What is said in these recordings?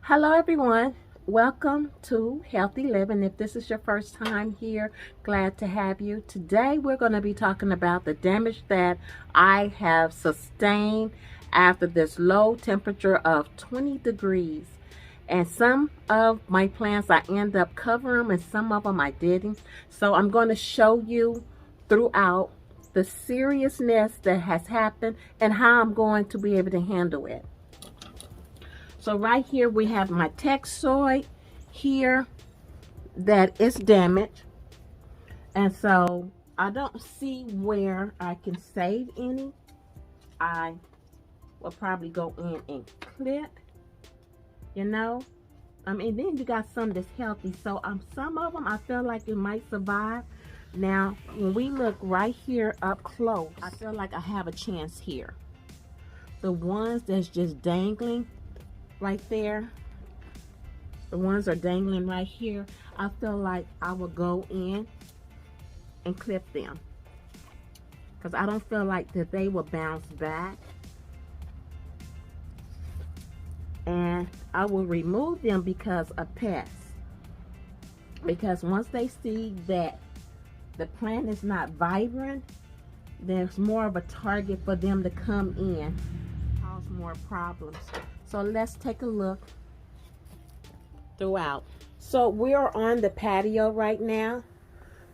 Hello everyone, welcome to Healthy Living. If this is your first time here, glad to have you. Today we're going to be talking about the damage that I have sustained after this low temperature of 20 degrees. And some of my plants I end up covering them and some of them I didn't. So I'm going to show you throughout the seriousness that has happened and how I'm going to be able to handle it. So right here we have my texoid here that is damaged. And so I don't see where I can save any. I will probably go in and clip, then you got some that's healthy. So some of them I feel like it might survive. Now, when we look right here up close, I feel like I have a chance here. The ones that's just dangling right there, the ones are dangling right here, I feel like I will go in and clip them because I don't feel like that they will bounce back, and I will remove them because of pests. Because once they see that the plant is not vibrant, there's more of a target for them to come in, cause more problems. So let's take a look throughout. So we are on the patio right now.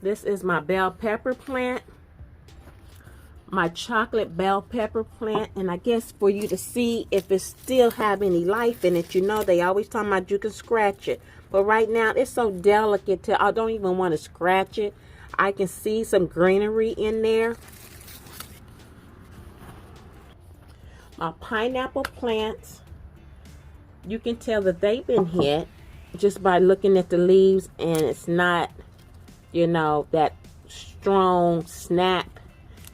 This is my bell pepper plant, my chocolate bell pepper plant. And I guess for you to see if it still have any life in it, they always talk about you can scratch it. But right now it's so delicate till I don't even want to scratch it. I can see some greenery in there. My pineapple plants, you can tell that they've been hit just by looking at the leaves, and it's not, that strong snap.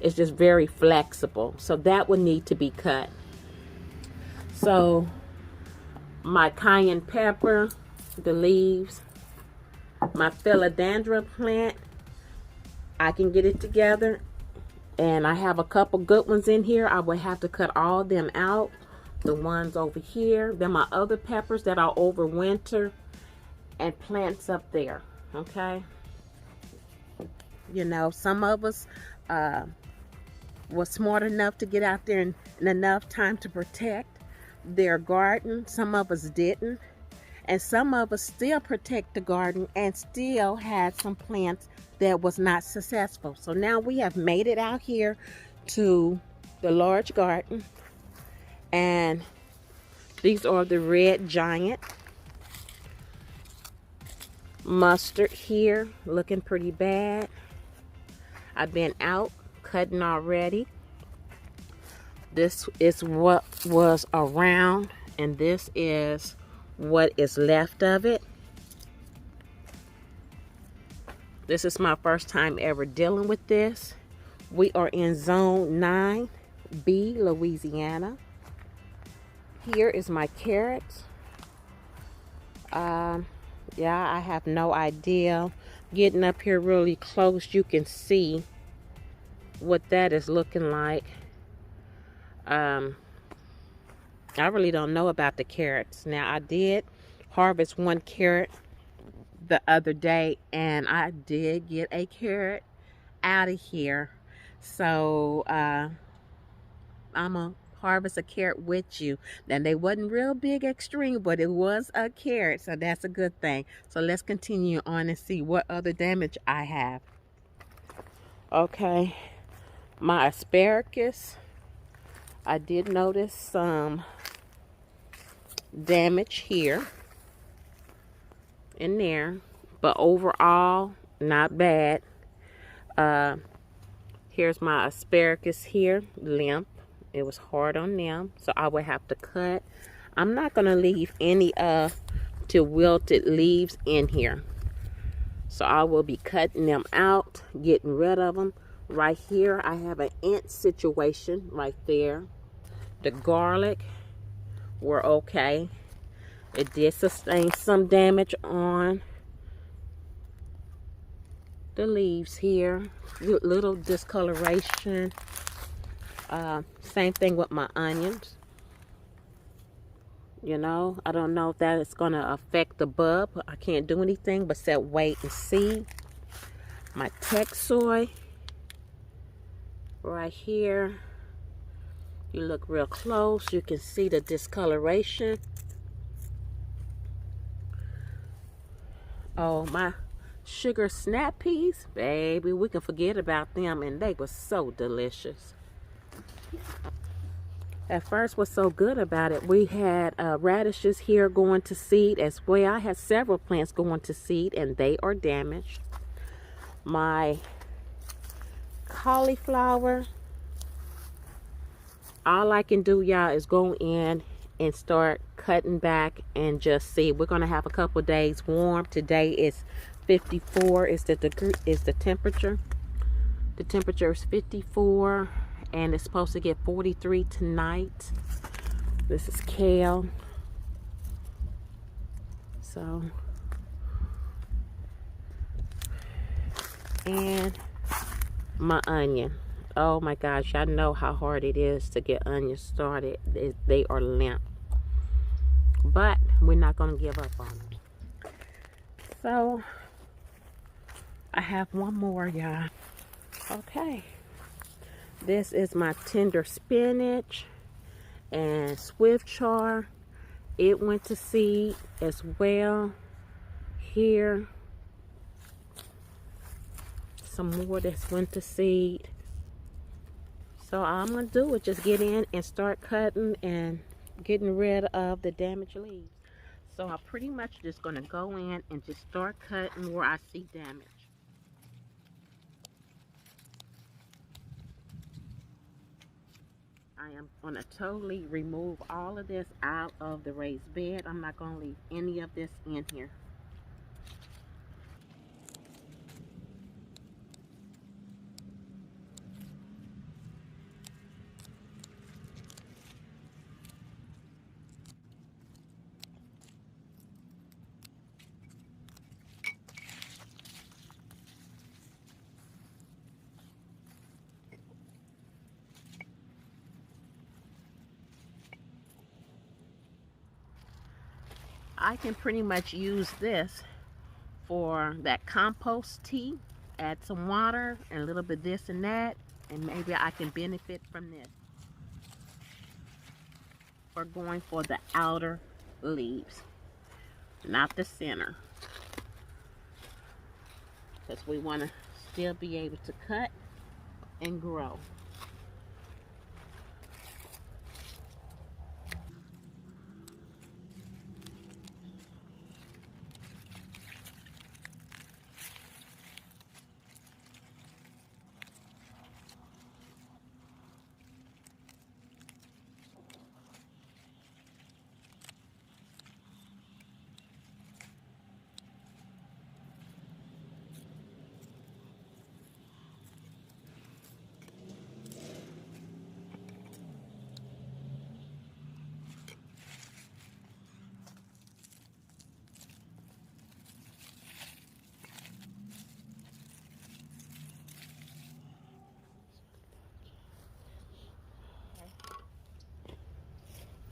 It's just very flexible. So that would need to be cut. So my cayenne pepper, the leaves, my philodendron plant, I can get it together. And I have a couple good ones in here. I would have to cut all of them out. The ones over here, then my other peppers that are over winter, and plants up there. Okay, some of us were smart enough to get out there in enough time to protect their garden. Some of us didn't, and some of us still protect the garden and still had some plants that was not successful. So now we have made it out here to the large garden. And these are the red giant. Mustard here, looking pretty bad. I've been out cutting already. This is what was around, and this is what is left of it. This is my first time ever dealing with this. We are in zone 9B, Louisiana. Here is my carrots. Yeah, I have no idea. Getting up here really close, you can see what that is looking like. I really don't know about the carrots. Now, I did harvest one carrot the other day, and I did get a carrot out of here. So, I'm a harvest a carrot with you. Then they wasn't real big extreme, but it was a carrot, so that's a good thing. So let's continue on and see what other damage I have. Okay, my asparagus, I did notice some damage here and there, but overall not bad. Here's my asparagus here, limp. It was hard on them, so I would have to cut. I'm not going to leave any wilted leaves in here. So I will be cutting them out, getting rid of them. Right here, I have an ant situation right there. The garlic were okay. It did sustain some damage on the leaves here. Little discoloration. Same thing with my onions. You know, I don't know if that is going to affect the bulb. I can't do anything but set wait and see. My tech soy right here. You look real close, you can see the discoloration. Oh, my sugar snap peas, baby, we can forget about them, and they were so delicious. At first, what's so good about it, we had radishes here going to seed as well. I had several plants going to seed, and they are damaged. My cauliflower, all I can do, y'all, is go in and start cutting back and just see. We're gonna have a couple days warm. Today is 54 is the temperature. The temperature is 54 and it's supposed to get 43 tonight. This is kale. So, and my onion. Oh my gosh, I know how hard it is to get onions started. They are limp. But we're not going to give up on them. So, I have one more, y'all. Okay. This is my tender spinach and swift char. It went to seed as well. Here. Some more that's went to seed. So all I'm going to do is just get in and start cutting and getting rid of the damaged leaves. So I'm pretty much just going to go in and just start cutting where I see damage. I am going to totally remove all of this out of the raised bed. I'm not going to leave any of this in here. I can pretty much use this for that compost tea. Add some water and a little bit of this and that, and maybe I can benefit from this for going for the outer leaves, not the center, because we want to still be able to cut and grow.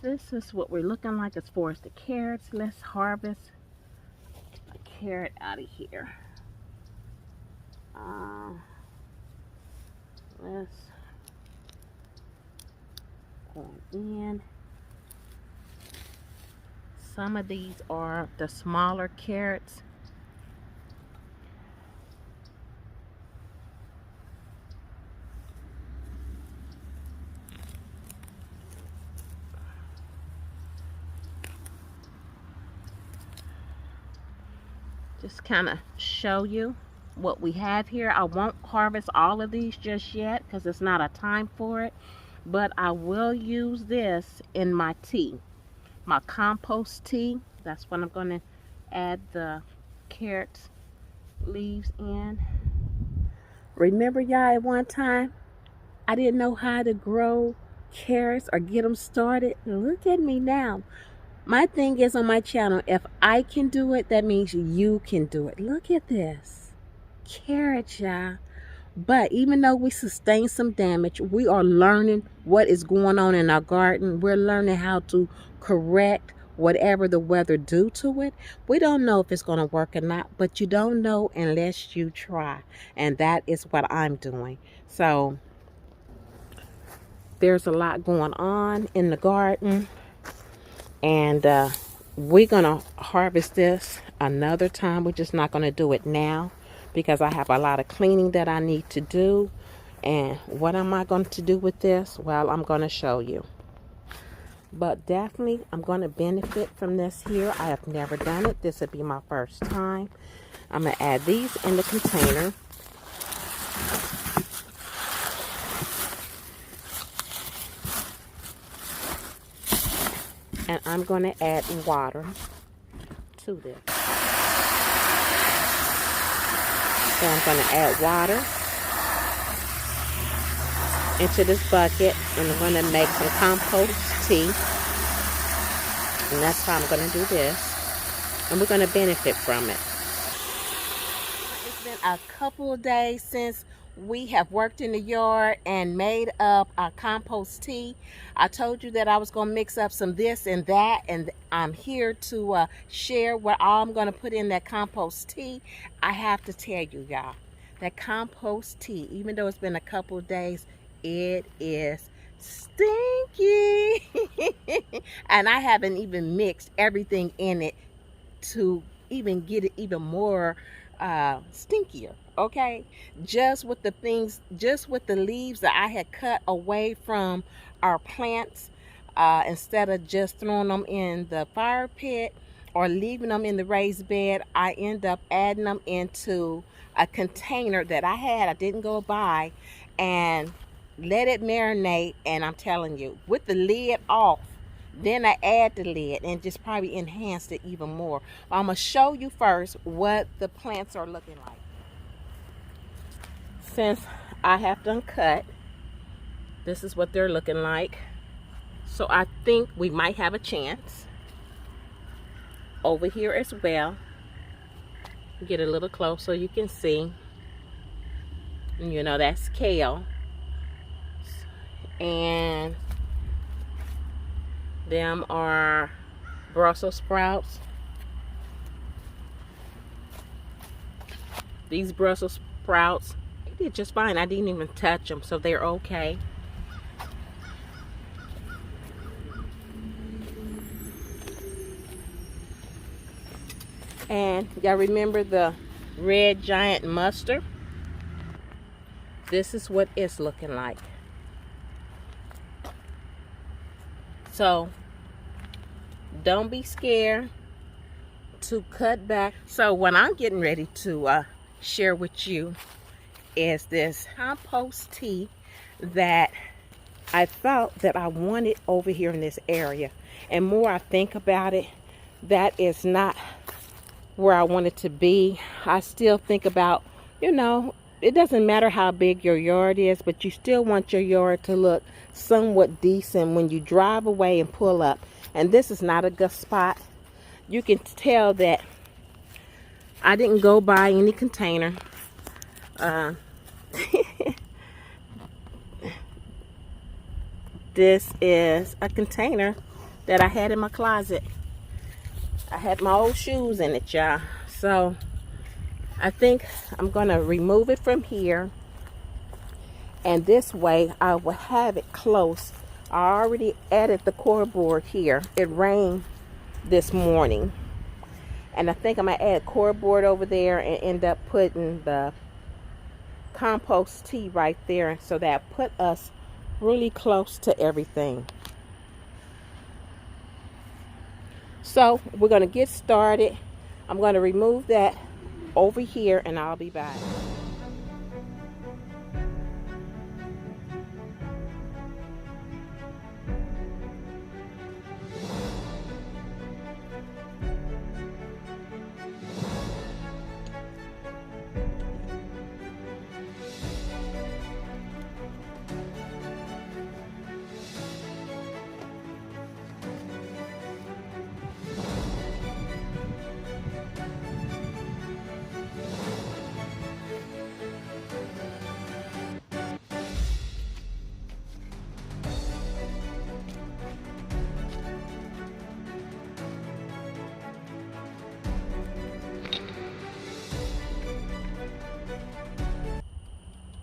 This is what we're looking like as far as the carrots. Let's harvest a carrot out of here. Let's go in. Some of these are the smaller carrots. Just kind of show you what we have here. I won't harvest all of these just yet because it's not a time for it, but I will use this in my tea, my compost tea. That's when I'm going to add the carrot leaves in. Remember, y'all, at one time I didn't know how to grow carrots or get them started. Look at me now. My thing is on my channel, if I can do it, that means you can do it. Look at this. Carrots, y'all. But even though we sustained some damage, we are learning what is going on in our garden. We're learning how to correct whatever the weather do to it. We don't know if it's going to work or not, but you don't know unless you try. And that is what I'm doing. So there's a lot going on in the garden, and we're going to harvest this another time. We're just not going to do it now because I have a lot of cleaning that I need to do. And what am I going to do with this? Well, I'm going to show you. But definitely, I'm going to benefit from this here. I have never done it. This would be my first time. I'm going to add these in the container. And I'm going to add water to this. So I'm going to add water into this bucket, and I'm going to make some compost tea. And that's how I'm going to do this. And we're going to benefit from it. It's been a couple of days since we have worked in the yard and made up our compost tea. I told you that I was going to mix up some this and that, and I'm here to share what all I'm going to put in that compost tea. I have to tell you, y'all, that compost tea, even though it's been a couple of days, it is stinky. And I haven't even mixed everything in it to even get it even more stinkier. Okay, just with the leaves that I had cut away from our plants, instead of just throwing them in the fire pit or leaving them in the raised bed, I end up adding them into a container that I didn't go buy, and let it marinate. And I'm telling you, with the lid off, then I add the lid and just probably enhanced it even more. I'm gonna show you first what the plants are looking like. Since I have done cut, this is what they're looking like. So I think we might have a chance. Over here as well, get a little close so you can see. You know, that's kale. And them are Brussels sprouts. These Brussels sprouts, they did just fine. I didn't even touch them, so they're okay. And y'all remember the red giant mustard? This is what it's looking like. So don't be scared to cut back. So what I'm getting ready to share with you is this compost tea that I thought that I wanted over here in this area. And more I think about it, that is not where I want it to be. I still think about, you know, it doesn't matter how big your yard is, but you still want your yard to look somewhat decent when you drive away and pull up. And this is not a good spot. You can tell that I didn't go buy any container. This is a container that I had in my closet. I had my old shoes in it, y'all. So I think I'm gonna remove it from here, and this way I will have it close. I already added the cordboard here. It rained this morning, and I think I'm gonna add cordboard over there and end up putting the compost tea right there, so that put us really close to everything. So we're gonna get started. I'm gonna remove that over here, and I'll be back.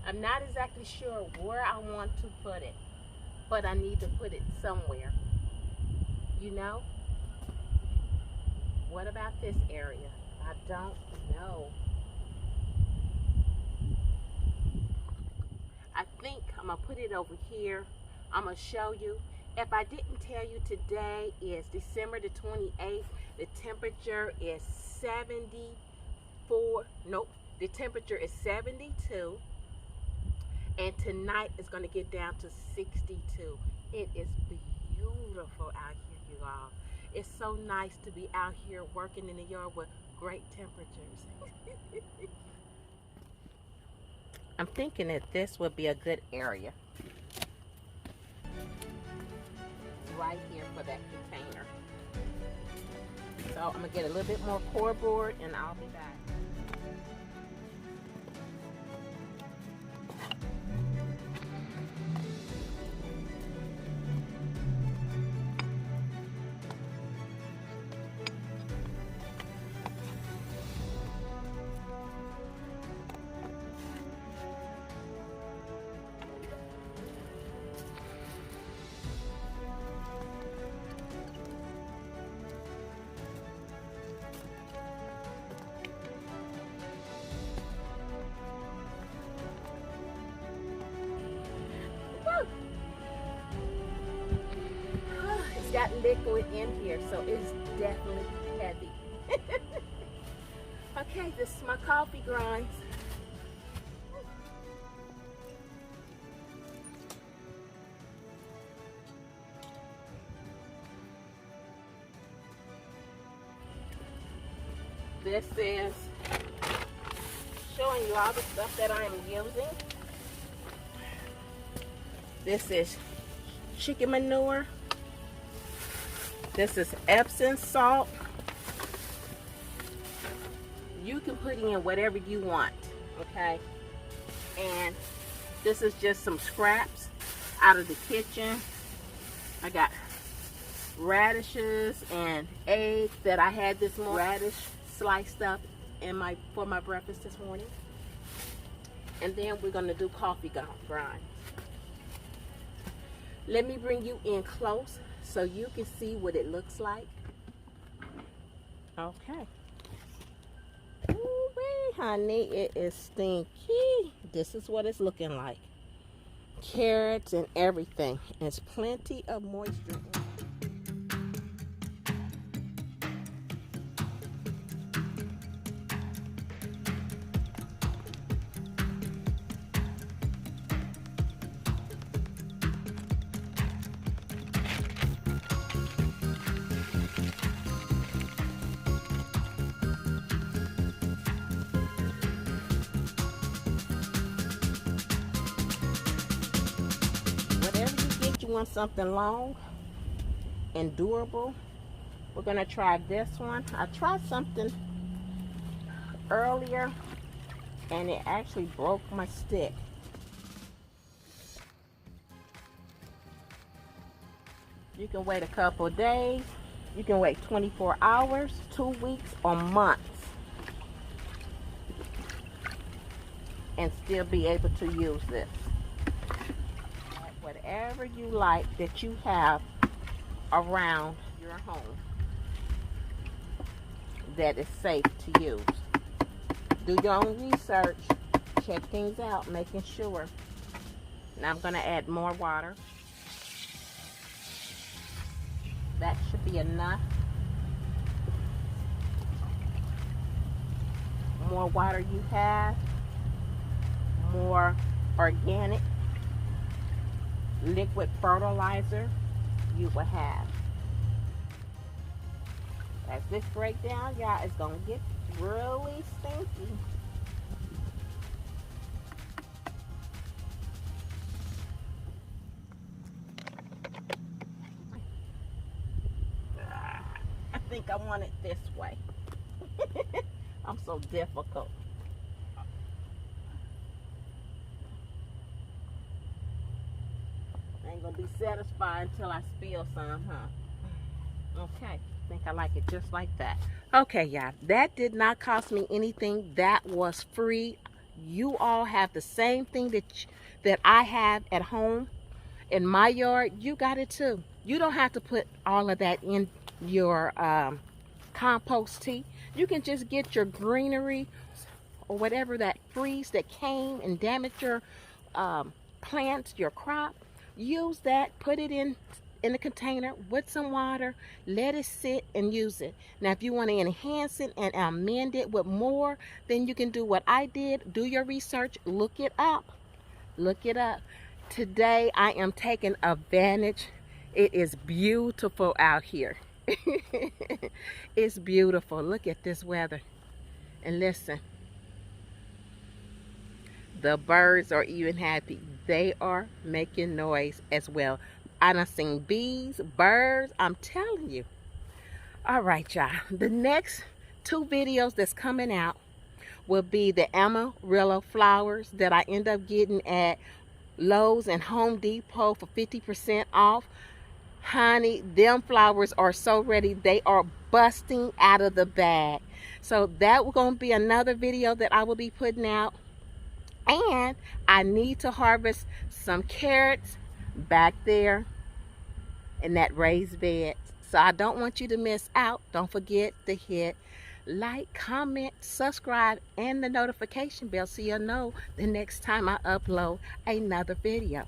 I'm not exactly sure where I want to put it, but I need to put it somewhere. You know? What about this area? I don't know. I think I'm going to put it over here. I'm going to show you. If I didn't tell you, today is December the 28th. The temperature is 74. Nope. The temperature is 72. And tonight it's going to get down to 62. It is beautiful out here, you all. It's so nice to be out here working in the yard with great temperatures. I'm thinking that this would be a good area right here for that container. So I'm going to get a little bit more cardboard and I'll be back. It's got liquid in here, so it's definitely heavy. Okay, this is my coffee grinds. This is showing you all the stuff that I am using. This is chicken manure. This is Epsom salt. You can put in whatever you want, okay? And this is just some scraps out of the kitchen. I got radishes and eggs that I had this morning. Radish sliced up in for my breakfast this morning. And then we're gonna do coffee grind. Let me bring you in close so you can see what it looks like. Okay. Ooh-wee, honey, it is stinky. This is what it's looking like. Carrots and everything. There's plenty of moisture in it. You want something long and durable, we're gonna try this one. I tried something earlier and it actually broke my stick. You can wait a couple of days, you can wait 24 hours, 2 weeks, or months and still be able to use this. Whatever you like that you have around your home that is safe to use. Do your own research, check things out, making sure. Now I'm going to add more water. That should be enough. More water you have, more organic liquid fertilizer you will have. As this breaks down, y'all, it's gonna get really stinky. I think I want it this way. I'm so difficult. Ain't gonna be satisfied until I spill some, huh? Okay, I think I like it just like that. Okay, y'all, that did not cost me anything. That was free. you all have the same thing that I have at home in my yard, you got it too. You don't have to put all of that in your compost tea. You can just get your greenery or whatever that freeze that came and damaged your plants, your crop. Use that, put it in the container with some water, let it sit and use it. Now if you want to enhance it and amend it with more, then you can do what I did. Do your research, look it up. Look it up. Today I am taking advantage. It is beautiful out here. It's beautiful. Look at this weather. And listen, the birds are even happy. They are making noise as well. I done seen bees, birds, I'm telling you. All right, y'all. The next 2 videos that's coming out will be the Amarillo flowers that I end up getting at Lowe's and Home Depot for 50% off. Honey, them flowers are so ready. They are busting out of the bag. So that will going to be another video that I will be putting out. And I need to harvest some carrots back there in that raised bed. So I don't want you to miss out. Don't forget to hit like, comment, subscribe, and the notification bell so you'll know the next time I upload another video.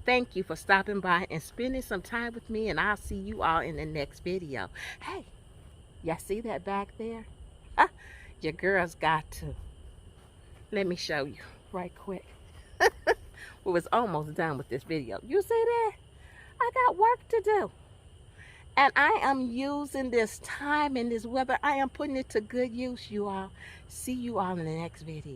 Thank you for stopping by and spending some time with me, and I'll see you all in the next video. Hey, y'all see that back there? Your girl's got to. Let me show you right quick. We was almost done with this video. You see that? I got work to do. And I am using this time and this weather. I am putting it to good use, you all. See you all in the next video.